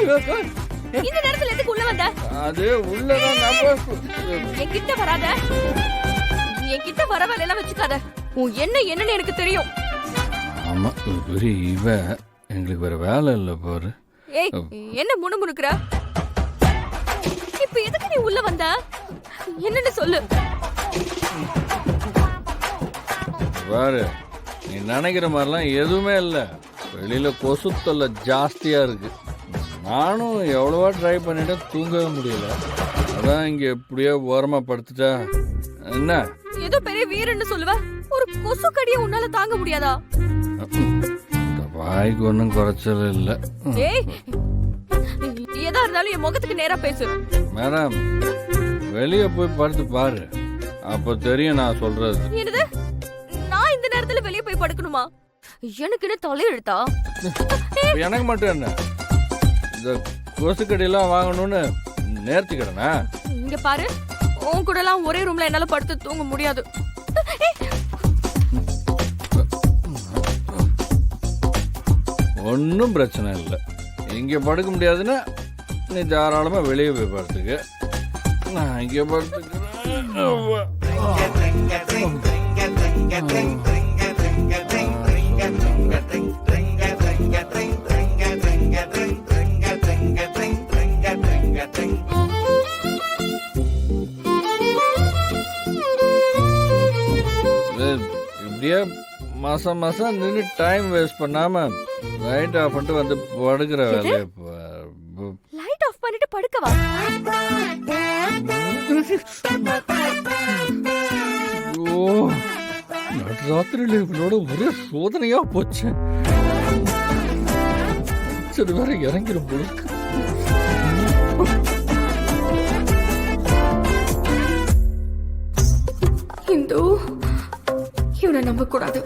இந்த நேரத்துல எதுக்கு உள்ள வந்த? அது உள்ளதான் நம்ம என்கிட்ட வராத. என்கிட்ட வர வேலையெல்லாம் வச்சுக்காத. உன் என்னன்னு எனக்கு தெரியும். ஆமா பெரிய இவ எங்களுக்கு வேற வேலை இல்ல பாரு. ஏய் என்ன முணுமுணுக்குற? இப்ப எதுக்கு நீ உள்ள வந்த? என்னன்னு சொல்லு. பாரு நீ நினைக்கிற மாதிரிலாம் எதுவுமே இல்ல. வெளியில கொசு தொல்லை ஜாஸ்தியா இருக்கு. நானும் எவ்வளவா ட்ரை பண்ணிட்டேன், தூங்கவே முடியல. அதான் இங்க எப்படியோ ஓரமா படுத்துட்டா. என்ன ஏதோ பெரிய வீரன்னு சொல்லுவ, ஒரு கொசு கடியை உன்னால தாங்க முடியாதா? வாய்க்கு ஒன்றும் குறைச்சல் இல்ல. ஏய் ஏதா இருந்தாலும் என் முகத்துக்கு நேரா பேசு. மேடம் வெளியே போய் படுத்து பாரு, அப்ப தெரியும் நான் சொல்றது. என்னது? நான் இந்த நேரத்துல வெளியே போய் படுக்கணுமா? எனக்கு என்ன தலையெழுத்தா? எனக்கு மட்டும் என்ன இந்த கொசுக்கடியெல்லாம் வாங்கணும்னு நேர்த்திக்கிறேனா? இங்க பாரு, உன் கூட எல்லாம் ஒரே ரூம்ல என்னால படுத்து தூங்க முடியாது. ஒன்றும் பிரச்சனை இல்லை. இங்கே படுக்க முடியாதுன்னா நீ தாராளமா வெளியே போய் படுத்துக்க. நான் இங்கே படுத்துக்கிறேன். இப்படியே மாசம் நின்று டைம் வேஸ்ட் பண்ணாம லைட் ஆஃப் பண்ணிட்டு வந்து படுக்கிற வேலையை. லைட் ஆஃப் பண்ணிட்டு படுக்கவா? ஓ ராத்திரியில இவனோட ஒரே சோதனையா போச்சு. சரி வேற இறங்கிடும் பொழுது. இந்து இவனை நம்ப கூடாது.